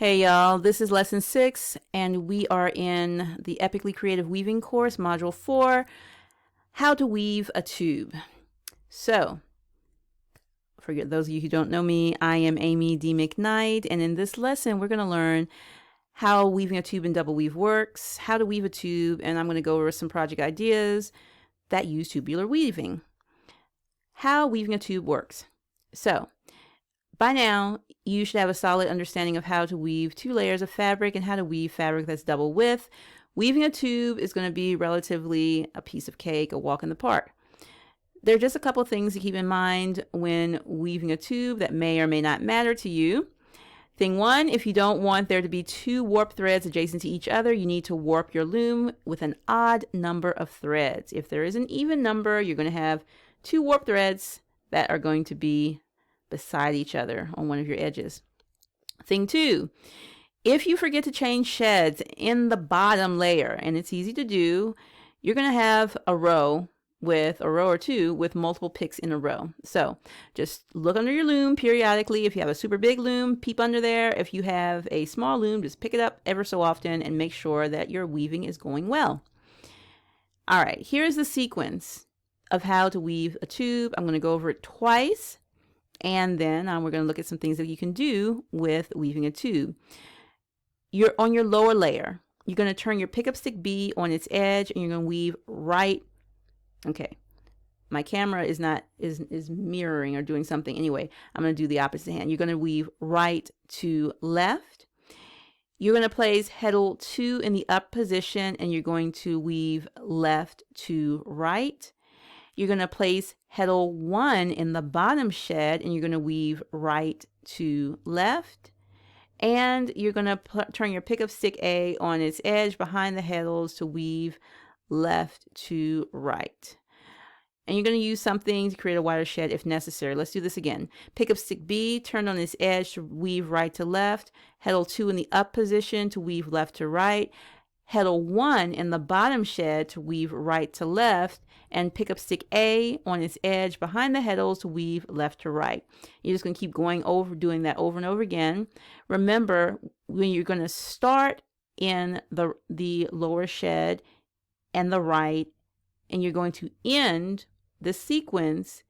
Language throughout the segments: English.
Hey y'all, this is lesson 6 and we are in the Epically Creative Weaving course, module 4, how to weave a tube. So, for those of you who don't know me, I am Amy D. McKnight, and in this lesson we're going to learn how weaving a tube in double weave works, how to weave a tube, and I'm going to go over some project ideas that use tubular weaving. How weaving a tube works. So, by now, you should have a solid understanding of how to weave 2 layers of fabric and how to weave fabric that's double width. Weaving a tube is going to be relatively a piece of cake, a walk in the park. There are just a couple of things to keep in mind when weaving a tube that may or may not matter to you. Thing 1, if you don't want there to be 2 warp threads adjacent to each other, you need to warp your loom with an odd number of threads. If there is an even number, you're going to have 2 warp threads that are going to be beside each other on one of your edges. Thing 2, if you forget to change sheds in the bottom layer, and it's easy to do, you're going to have a row or two with multiple picks in a row. So just look under your loom periodically. If you have a super big loom, peep under there. If you have a small loom, just pick it up ever so often and make sure that your weaving is going well. All right, here's the sequence of how to weave a tube. I'm going to go over it twice. And then we're going to look at some things that you can do with weaving a tube. You're on your lower layer. You're going to turn your pickup stick B on its edge, and you're going to weave right. Okay, my camera is mirroring or doing something. Anyway, I'm going to do the opposite hand. You're going to weave right to left. You're going to place heddle 2 in the up position, and you're going to weave left to right. You're going to place heddle 1 in the bottom shed, and you're going to weave right to left. And you're going to turn your pickup stick A on its edge behind the heddles to weave left to right. And you're going to use something to create a wider shed if necessary. Let's do this again. Pickup stick B turned on its edge to weave right to left. Heddle 2 in the up position to weave left to right. Heddle 1 in the bottom shed to weave right to left, and pickup stick A on its edge behind the heddles to weave left to right. You're just going to keep doing that over and over again. Remember, when you're going to start in the lower shed and the right, and you're going to end the sequence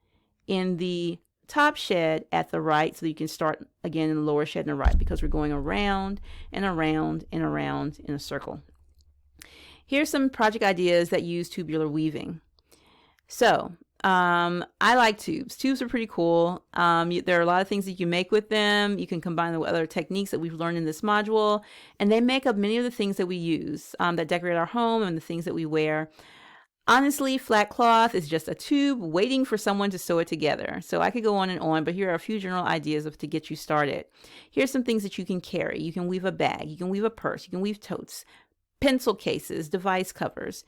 in the top shed at the right, so that you can start again in the lower shed and the right, because we're going around and around and around in a circle. Here's some project ideas that use tubular weaving. So, I like tubes. Tubes are pretty cool. There are a lot of things that you can make with them. You can combine them with other techniques that we've learned in this module, and they make up many of the things that we use that decorate our home and the things that we wear. Honestly, flat cloth is just a tube waiting for someone to sew it together. So I could go on and on, but here are a few general ideas to get you started. Here's some things that you can carry. You can weave a bag. You can weave a purse. You can weave totes, pencil cases, device covers.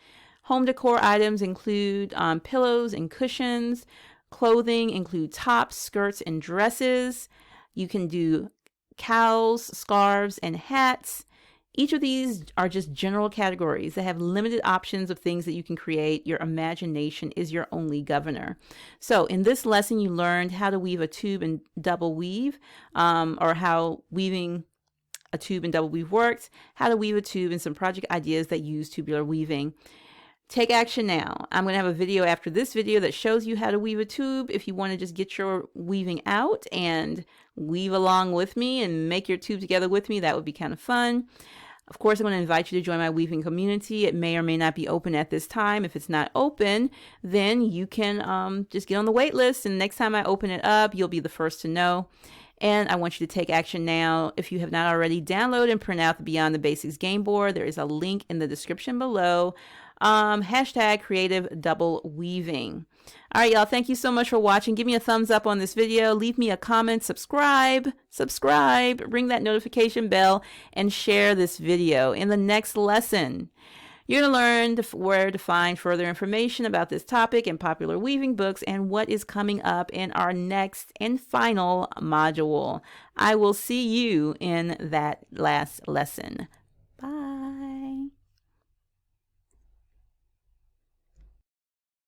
Home decor items include pillows and cushions. Clothing include tops, skirts, and dresses. You can do cowls, scarves, and hats. Each of these are just general categories that have limited options of things that you can create. Your imagination is your only governor. So in this lesson, you learned how to weave a tube and double weave, or how weaving a tube and double weave works, how to weave a tube, and some project ideas that use tubular weaving. Take action now. I'm going to have a video after this video that shows you how to weave a tube. If you want to just get your weaving out and weave along with me and make your tube together with me, that would be kind of fun. Of course, I'm going to invite you to join my weaving community. It may or may not be open at this time. If it's not open, then you can just get on the wait list, and next time I open it up, you'll be the first to know. And I want you to take action now. If you have not already, download and print out the Beyond the Basics game board. There is a link in the description below. Hashtag creative double weaving. All right, y'all, thank you so much for watching. Give me a thumbs up on this video. Leave me a comment, subscribe, ring that notification bell, and share this video. In the next lesson, you're going to learn where to find further information about this topic in popular weaving books and what is coming up in our next and final module. I will see you in that last lesson.